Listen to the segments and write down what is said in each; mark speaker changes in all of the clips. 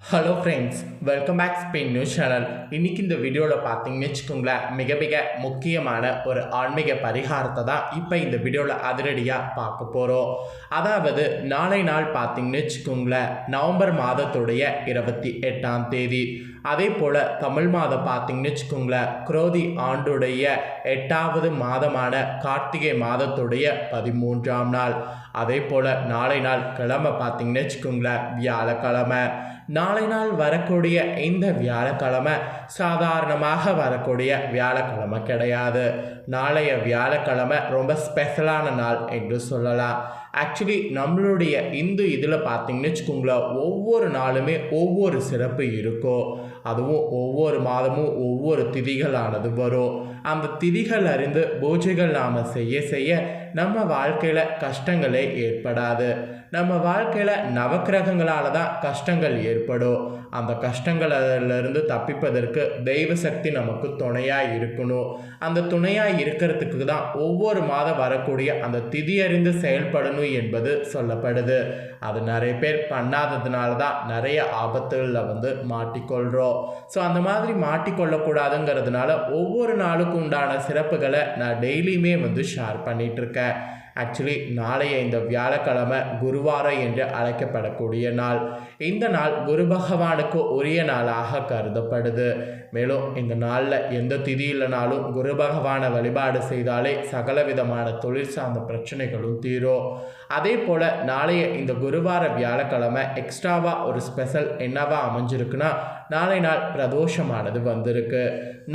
Speaker 1: Hello friends, welcome back Spain news channel. இன்றைக்கி இந்த வீடியோவில் பார்த்தீங்கன்னு வச்சுக்கோங்களேன், மிக மிக முக்கியமான ஒரு ஆன்மீக பரிகாரத்தை தான் இப்போ இந்த வீடியோவில் அதிரடியாக பார்க்க போகிறோம். அதாவது நாளை நாள் பார்த்தீங்கன்னு வச்சுக்கோங்களேன், நவம்பர் மாதத்துடைய 28ஆம் தேதி. அதே போல் தமிழ் மாதம் பார்த்தீங்கன்னு வச்சுக்கோங்களேன், குரோதி ஆண்டுடைய 8வது மாதமான கார்த்திகை மாதத்துடைய 13ஆம் நாள். அதே போல் நாளை நாள் கிழமை பார்த்தீங்கன்னு வச்சுக்கோங்களேன், வியாழக்கிழமை. நாளை நாள் வரக்கூடிய இந்த வியாழக்கிழமை சாதாரணமாக வரக்கூடிய வியாழக்கிழமை கிடையாது. நாளைய வியாழக்கிழமை ரொம்ப ஸ்பெஷலான நாள் என்று சொல்லலாம். ஆக்சுவலி நம்மளுடைய இந்து இதில் பார்த்தீங்கன்னு வச்சுக்கோங்களேன், ஒவ்வொரு நாளுமே ஒவ்வொரு சிறப்பு இருக்கும். அதுவும் ஒவ்வொரு மாதமும் ஒவ்வொரு திதிகளானது வரும். அந்த திதிகள் அறிந்து பூஜைகள் நாம் செய்ய செய்ய நம்ம வாழ்க்கையில் கஷ்டங்களே ஏற்படாது. நம்ம வாழ்க்கையில் நவக்கிரகங்களால் தான் கஷ்டங்கள் ஏற்படும். அந்த கஷ்டங்களிலிருந்து தப்பிப்பதற்கு தெய்வ சக்தி நமக்கு துணையாக இருக்கணும். அந்த துணையாக இருக்கிறதுக்கு தான் ஒவ்வொரு மாதம் வரக்கூடிய அந்த திதி அறிந்து செயல்படணும் என்பது சொல்லப்படுது. அது நிறைய பேர் பண்ணாததுனால தான் நிறைய ஆபத்துகளில் மாட்டிக்கொள்கிறோம். ஸோ அந்த மாதிரி மாட்டிக்கொள்ளக்கூடாதுங்கிறதுனால ஒவ்வொரு நாளுக்கு உண்டான சிறப்புகளை நான் டெய்லியுமே ஷேர் பண்ணிகிட்ருக்கேன். ஆக்சுவலி நாளைய இந்த வியாழக்கிழமை குருவாரம் என்று அழைக்கப்படக்கூடிய நாள். இந்த நாள் குரு பகவானுக்கு உரிய நாளாக கருதப்படுது. மேலும் இந்த நாளில் எந்த திதி இல்லைனாலும் குரு பகவானை வழிபாடு செய்தாலே சகல விதமான தொழில் சார்ந்த பிரச்சனைகளும் தீரும். அதே போல் நாளைய இந்த குருவார வியாழக்கிழமை எக்ஸ்ட்ராவாக ஒரு ஸ்பெஷல் என்னவா அமைஞ்சிருக்குன்னா, நாளை நாள் பிரதோஷமானது வந்திருக்கு.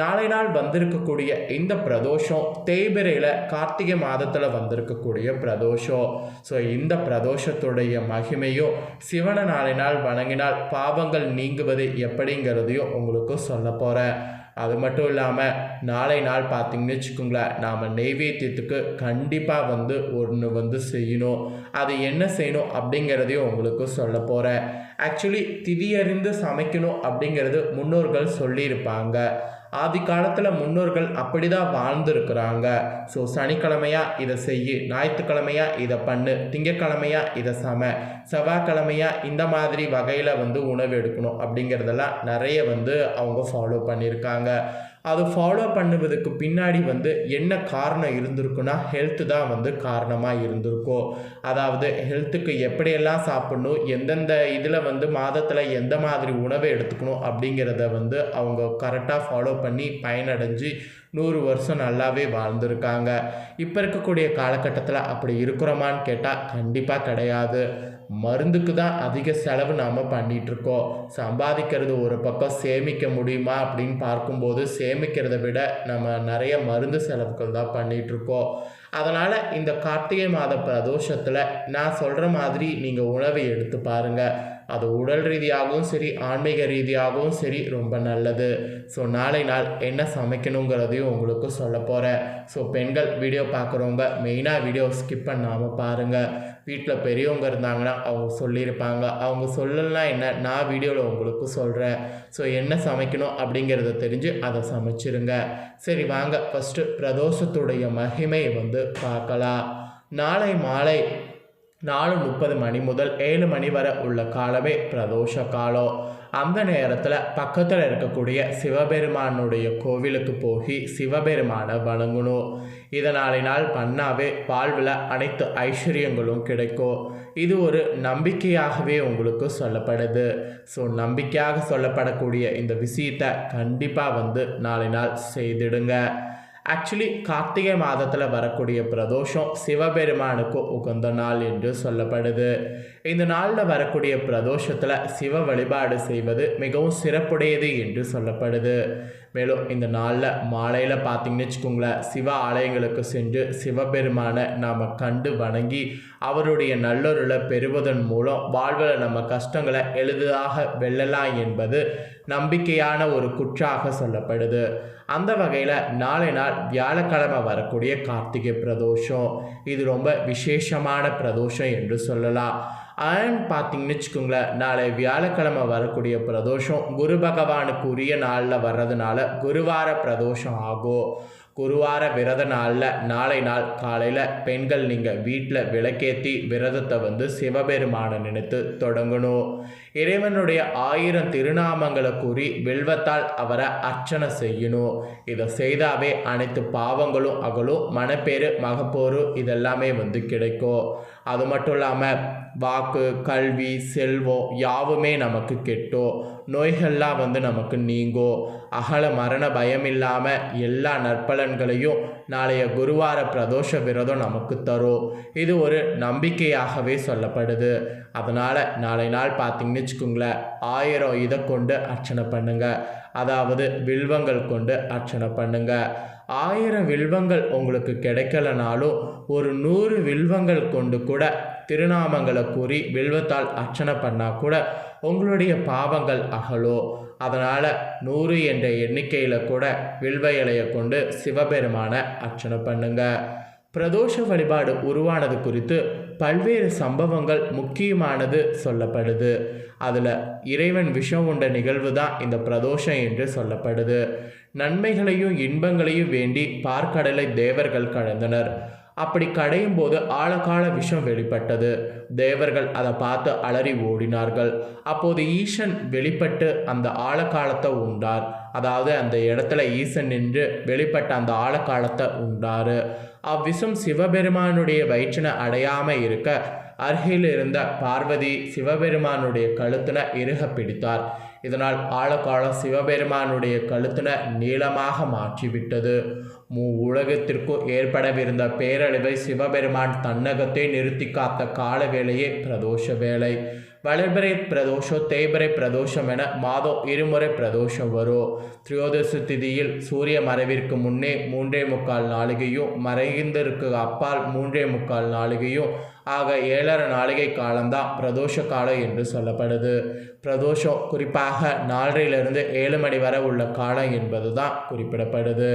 Speaker 1: நாளை நாள் வந்திருக்கக்கூடிய இந்த பிரதோஷம் தேய்பிரையில் கார்த்திகை மாதத்தில் வந்திருக்கக்கூடிய பிரதோஷம். ஸோ இந்த பிரதோஷத்துடைய மகிமையும் சிவனை நாளை நாள் வணங்கினால் பாவங்கள் நீங்குவது எப்படிங்கிறதையும் உங்களுக்கு சொல்ல போகிறேன். அது மட்டும் இல்லாமல் நாளை நாள் பார்த்திங்கன்னு வச்சுக்கோங்களேன், நாம் நெய்வேத்தியத்துக்கு கண்டிப்பாக ஒன்று செய்யணும். அது என்ன செய்யணும் அப்படிங்கிறதையும் உங்களுக்கு சொல்ல போகிறேன். ஆக்சுவலி திதியறிந்து சமைக்கணும் அப்படிங்கிறது முன்னோர்கள் சொல்லியிருப்பாங்க. ஆதி காலத்தில் முன்னோர்கள் அப்படி தான் வாழ்ந்துருக்குறாங்க. ஸோ சனிக்கிழமையாக இதை செய்யு, ஞாயிற்றுக்கிழமையாக இதை பண்ணு, திங்கக்கிழமையாக இதை செவ்வாய்க்கிழமையாக இந்த மாதிரி வகையில் உணவு எடுக்கணும் அப்படிங்கிறதெல்லாம் நிறைய அவங்க ஃபாலோ பண்ணியிருக்காங்க. அது ஃபாலோ பண்ணுவதுக்கு பின்னாடி என்ன காரணம் இருந்திருக்குன்னா, ஹெல்த்து தான் காரணமாக இருந்திருக்கும். அதாவது ஹெல்த்துக்கு எப்படியெல்லாம் சாப்பிடணும், எந்தெந்த இதில் மாதத்தில் எந்த மாதிரி உணவை எடுத்துக்கணும் அப்படிங்கிறத அவங்க கரெக்டாக ஃபாலோ பண்ணி பயனடைஞ்சு 100 வருஷம் நல்லாவே வாழ்ந்துருக்காங்க. இப்போ இருக்கக்கூடிய காலகட்டத்தில் அப்படி இருக்கிறோமான்னு கேட்டால் கண்டிப்பாக கிடையாது. மருந்துக்கு தான் அதிக செலவு நாம் பண்ணிகிட்ருக்கோம். சம்பாதிக்கிறது ஒரு பக்கம், சேமிக்க முடியுமா அப்படின்னு பார்க்கும்போது சேமிக்கிறத விட நம்ம நிறைய மருந்து செலவுகள் தான் பண்ணிகிட்ருக்கோம். அதனால் இந்த கார்த்திகை மாத பிரதோஷத்தில் நான் சொல்கிற மாதிரி நீங்கள் உணவை எடுத்து பாருங்கள். அது உடல் ரீதியாகவும் சரி, ஆன்மீக ரீதியாகவும் சரி ரொம்ப நல்லது. ஸோ நாளை நாள் என்ன சமைக்கணுங்கிறதையும் உங்களுக்கு சொல்ல போகிறேன். ஸோ பெண்கள் வீடியோ பார்க்குறவங்க மெயினாக வீடியோ ஸ்கிப் பண்ணாமல் பாருங்கள். வீட்டில் பெரியவங்க இருந்தாங்கன்னா அவங்க சொல்லியிருப்பாங்க. அவங்க சொல்லலாம் என்ன, நான் வீடியோவில் உங்களுக்கு சொல்கிறேன். ஸோ என்ன சமைக்கணும் அப்படிங்கிறத தெரிஞ்சு அதை சமைச்சிருங்க. சரி வாங்க ஃபஸ்ட்டு பிரதோஷத்துடைய மகிமை பார்க்கலாம். நாளை மாலை 4:30 மணி முதல் 7 மணி வரை உள்ள காலமே பிரதோஷ காலம். அந்த நேரத்தில் பக்கத்தில் இருக்கக்கூடிய சிவபெருமானுடைய கோவிலுக்கு போய் சிவபெருமானை வணங்கணும். இதனாலினால் பண்ணாவே வாழ்வில் அனைத்து ஐஸ்வர்யங்களும் கிடைக்கும். இது ஒரு நம்பிக்கையாகவே உங்களுக்கு சொல்லப்படுது. ஸோ நம்பிக்கையாக சொல்லப்படக்கூடிய இந்த விஷயத்தை கண்டிப்பாக நாளை நாள் செய்திடுங்க. ஆக்சுவலி கார்த்திகை மாதத்தில் வரக்கூடிய பிரதோஷம் சிவபெருமானுக்கு உகந்த நாள் என்று சொல்லப்படுது. இந்த நாளில் வரக்கூடிய பிரதோஷத்தில் சிவ வழிபாடு செய்வது மிகவும் சிறப்புடையது என்று சொல்லப்படுது. மேலும் இந்த நாளில் மாலையில் பார்த்திங்கன்னு வச்சுக்கோங்களேன், சிவ ஆலயங்களுக்கு சென்று சிவபெருமானை நாம் கண்டு வணங்கி அவருடைய நல்லொருளை பெறுவதன் மூலம் வாழ்வில் நம்ம கஷ்டங்களை எளிதாக வெல்லலாம் என்பது நம்பிக்கையான ஒரு குற்றாக சொல்லப்படுது. அந்த வகையில் நாளை நாள் வியாழக்கிழமை வரக்கூடிய கார்த்திகை பிரதோஷம். இது ரொம்ப விசேஷமான பிரதோஷம் என்று சொல்லலாம். பார்த்திங்கன்னு வச்சுக்கோங்களேன், நாளை வியாழக்கிழமை வரக்கூடிய பிரதோஷம் குரு பகவானுக்கு உரிய நாளில் வர்றதுனால குருவார பிரதோஷம் ஆகும். குருவார விரத நாளில் நாளை நாள் காலையில் பெண்கள் நீங்கள் வீட்டில் விளக்கேற்றி விரதத்தை சிவபெருமானை நினைத்து தொடங்கணும். இறைவனுடைய 1000 திருநாமங்களை கூறி வில்வத்தால் அவரை அர்ச்சனை செய்யணும். இதை செய்தாவே அனைத்து பாவங்களும் அகலும், மனப்பேறு மகப்போரு இதெல்லாமே கிடைக்கும். அது மட்டும் இல்லாமல் வாக்கு, கல்வி, செல்வம் யாவுமே நமக்கு கெட்டும். நோய்கள்லாம் நமக்கு நீங்கும். அகல மரண பயம் இல்லாமல் எல்லா நற்பலன்களையும் நாளைய குருவார பிரதோஷ விரதம் நமக்கு தரும். இது ஒரு நம்பிக்கையாகவே சொல்லப்படுது. அதனால் நாளை நாள் பார்த்தீங்கன்னு வச்சுக்கோங்களேன், 1000 இதை கொண்டு அர்ச்சனை பண்ணுங்க. அதாவது வில்வங்கள் கொண்டு அர்ச்சனை பண்ணுங்க. 1000 வில்வங்கள் உங்களுக்கு கிடைக்கலனாலும் ஒரு 100 வில்வங்கள் கொண்டு கூட திருநாமங்களை கூறி வில்வத்தால் அர்ச்சனை பண்ணால் கூட உங்களுடைய பாவங்கள் அகலோ. அதனால் 100 என்ற எண்ணிக்கையில் கூட வில்வ இலையை கொண்டு சிவபெருமான அர்ச்சனை பண்ணுங்க. பிரதோஷ வழிபாடு உருவானது குறித்து பல்வேறு சம்பவங்கள் முக்கியமானது சொல்லப்படுது. அதில் இறைவன் விஷம் உண்ட நிகழ்வு தான் இந்த பிரதோஷம் என்று சொல்லப்படுது. நன்மைகளையும் இன்பங்களையும் வேண்டி பார்க்கடலை தேவர்கள் கடந்தனர். அப்படி கடையும் போது ஆழகால விஷம் வெளிப்பட்டது. தேவர்கள் அதை பார்த்து அலறி ஓடினார்கள். அப்போது ஈசன் வெளிப்பட்டு அந்த ஆழகாலத்தை உண்டார். அதாவது அந்த இடத்துல ஈசன் நின்று வெளிப்பட்ட அந்த ஆழகாலத்தை உண்டாரு. அவ்விஷம் சிவபெருமானுடைய வயிற்றினை அடையாமல் இருக்க அருகில் இருந்த பார்வதி சிவபெருமானுடைய கழுத்தின இறுக பிடித்தார். இதனால் ஆழகாலம் சிவபெருமானுடைய கழுத்தின நீளமாக மாற்றிவிட்டது. உலகத்திற்கும் ஏற்படவிருந்த பேரழிவை சிவபெருமான் தன்னகத்தை நிறுத்தி காத்த கால வேளையே பிரதோஷ வேலை. வளர்பிறை பிரதோஷம், தேய்பிறை பிரதோஷம் என மாதம் 2 முறை பிரதோஷம் வரும். திரியோதசி திதியில் சூரிய மறைவிற்கு முன்னே 3.25 நாளிகையும், மறைந்திற்கு அப்பால் 3.25 நாளிகையும் ஆக 7.5 நாளிகை காலம்தான் பிரதோஷ காலம் என்று சொல்லப்படுது. பிரதோஷம் குறிப்பாக 4லிருந்து 7 மணி வரை உள்ள காலம் என்பது தான் குறிப்பிடப்படுது.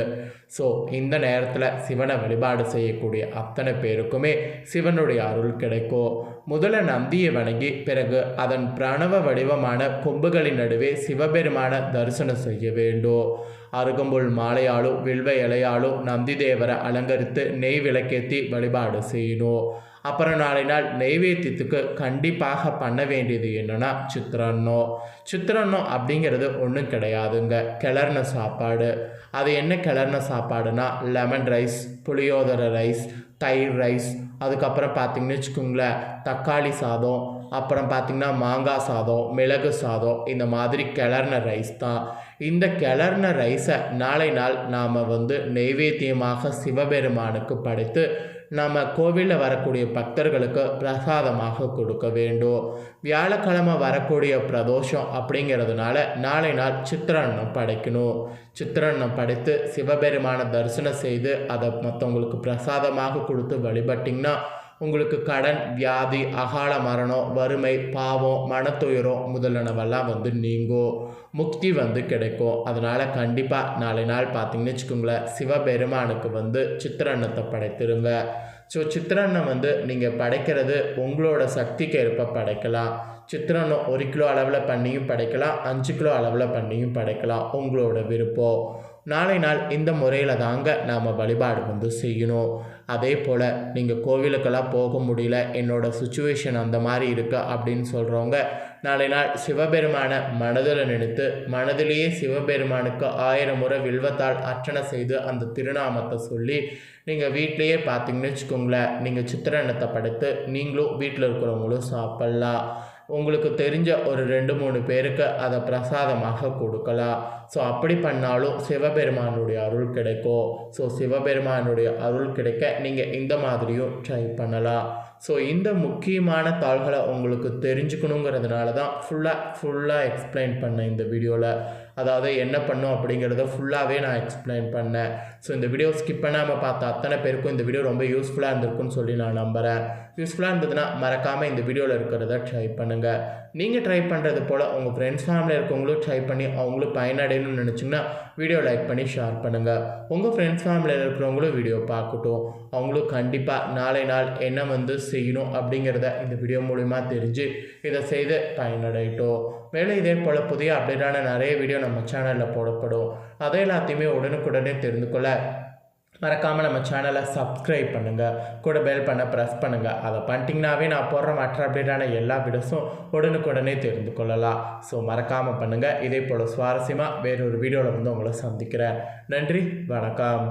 Speaker 1: ஸோ இந்த நேரத்தில் சிவனை வழிபாடு செய்யக்கூடிய அத்தனை பேருக்குமே சிவனுடைய அருள் கிடைக்கும். முதல்ல நந்தியை வணங்கி பிறகு அதன் பிரணவ வடிவமான கொம்புகளின் நடுவே சிவபெருமான தரிசனம் செய்ய வேண்டும். அருகம்புல் மாலையாலும் வில்வ இலையாலும் நந்தி தேவரை அலங்கரித்து நெய் விளக்கேற்றி வழிபாடு செய்யணும். அப்புறம் நாளை நாள் நெய்வேத்தியத்துக்கு கண்டிப்பாக பண்ண வேண்டியது என்னென்னா சித்திரன்னம். சித்திரன்னம் அப்படிங்கிறது ஒன்றும் கிடையாதுங்க, கிளர்ன சாப்பாடு. அது என்ன கிளர்ன சாப்பாடுனா லெமன் ரைஸ், புளியோதரை ரைஸ், தயிர் ரைஸ், அதுக்கப்புறம் பார்த்திங்கன்னு வச்சுக்கோங்களேன் தக்காளி சாதம், அப்புறம் பார்த்திங்கன்னா மாங்காய் சாதம், மிளகு சாதம், இந்த மாதிரி கிளர்ன ரைஸ் தான். இந்த கிளர்ன ரைஸை நாளை நாள் நாம் நெய்வேத்தியமாக சிவபெருமானுக்கு படைத்து நம்ம கோவிலில் வரக்கூடிய பக்தர்களுக்கு பிரசாதமாக கொடுக்க வேண்டும். வியாழக்கிழமை வரக்கூடிய பிரதோஷம் அப்படிங்கிறதுனால நாளை நாள் சித்திரன்னம் படைக்கணும். சித்திரன்னம் படைத்து சிவபெருமான தரிசனம் செய்து அதை மற்றவங்களுக்கு பிரசாதமாக கொடுத்து வழிபட்டிங்கன்னா உங்களுக்கு கடன், வியாதி, அகால மரணம், வறுமை, பாவம், மனத்துயரம் முதலானவெல்லாம் நீங்கும். முக்தி கிடைக்கும். அதனால் கண்டிப்பாக நாளை நாள் பார்த்தீங்கன்னு வச்சுக்கோங்களேன் சிவபெருமானுக்கு சித்திரன்னத்தை படைத்திருங்க. ஸோ சித்திரன்னம் நீங்கள் படைக்கிறது உங்களோட சக்திக்கு ஏற்ப படைக்கலாம். சித்திரன்னம் 1 கிலோ அளவில் பண்ணியும் படைக்கலாம், 5 கிலோ அளவில் பண்ணியும் படைக்கலாம், உங்களோட விருப்பம். நாளை நாள் இந்த முறையில் தாங்க நாம் வழிபாடு செய்யணும். அதே போல் நீங்கள் கோவிலுக்கெல்லாம் போக முடியல, என்னோடய சுச்சுவேஷன் அந்த மாதிரி இருக்குது அப்படின்னு சொல்கிறவங்க நாளை நாள் சிவபெருமான மனதில் நினைத்து மனதிலேயே சிவபெருமானுக்கு 1000 முறை வில்வத்தால் அர்ச்சனை செய்து அந்த திருநாமத்தை சொல்லி நீங்கள் வீட்டிலையே பார்த்தீங்கன்னு வச்சுக்கோங்களேன், நீங்கள் சித்திரன்னத்தை படைத்து நீங்களும் வீட்டில் இருக்கிறவங்களும் சாப்பிட்லாம். உங்களுக்கு தெரிஞ்ச ஒரு 2-3 பேருக்கு அதை பிரசாதமாக கொடுக்கலாம். ஸோ அப்படி பண்ணாலும் சிவபெருமானுடைய அருள் கிடைக்கும். ஸோ சிவபெருமானுடைய அருள் கிடைக்க நீங்கள் இந்த மாதிரியும் ட்ரை பண்ணலாம். ஸோ இந்த முக்கியமான தாள்களை உங்களுக்கு தெரிஞ்சுக்கணுங்கிறதுனால தான் ஃபுல்லாக எக்ஸ்பிளைன் பண்ணேன் இந்த வீடியோவில். அதாவது என்ன பண்ணும் அப்படிங்கிறத ஃபுல்லாகவே நான் எக்ஸ்பிளைன் பண்ணேன். ஸோ இந்த வீடியோ ஸ்கிப் பண்ணாமல் பார்த்த அத்தனை பேருக்கும் இந்த வீடியோ ரொம்ப யூஸ்ஃபுல்லாக இருந்திருக்குன்னு சொல்லி நான் நம்புகிறேன். யூஸ்ஃபுல்லாக இருந்ததுன்னா மறக்காமல் இந்த வீடியோவில் இருக்கிறத ட்ரை பண்ணுங்கள். நீங்கள் ட்ரை பண்ணுறது போல் உங்கள் ஃப்ரெண்ட்ஸ் ஃபேமிலியில் இருக்கவங்களும் ட்ரை பண்ணி அவங்களும் பயனடையணும்னு நினச்சிங்கன்னா வீடியோ லைக் பண்ணி ஷேர் பண்ணுங்கள். உங்கள் ஃப்ரெண்ட்ஸ் ஃபேமிலியில் இருக்கிறவங்களும் வீடியோ பார்க்கட்டும். அவங்களும் கண்டிப்பாக நாளை நாள் என்ன செய்யணும் அப்படிங்கிறத இந்த வீடியோ மூலிமா தெரிஞ்சு இதை செய்து பயனடையட்டும். மேலும் இதே போல் புதிய அப்டேட்டான நிறைய வீடியோ நம்ம சேனலில் போடப்படும். அதை எல்லாத்தையுமே உடனுக்குடனே தெரிந்து கொள்ள மறக்காமல் நம்ம சேனலை சப்ஸ்கிரைப் பண்ணுங்கள், கூட பெல் பண்ண ப்ரெஸ் பண்ணுங்கள். அதை பண்ணிட்டீங்கன்னாவே நான் போடுற மற்ற அப்டேட்டான எல்லா வீடியோஸும் உடனுக்குடனே தெரிந்து கொள்ளலாம். ஸோ மறக்காமல் பண்ணுங்கள். இதே போல் சுவாரஸ்யமாக வேறொரு வீடியோவில் வந்து உங்களை சந்திக்கிறேன். நன்றி, வணக்கம்.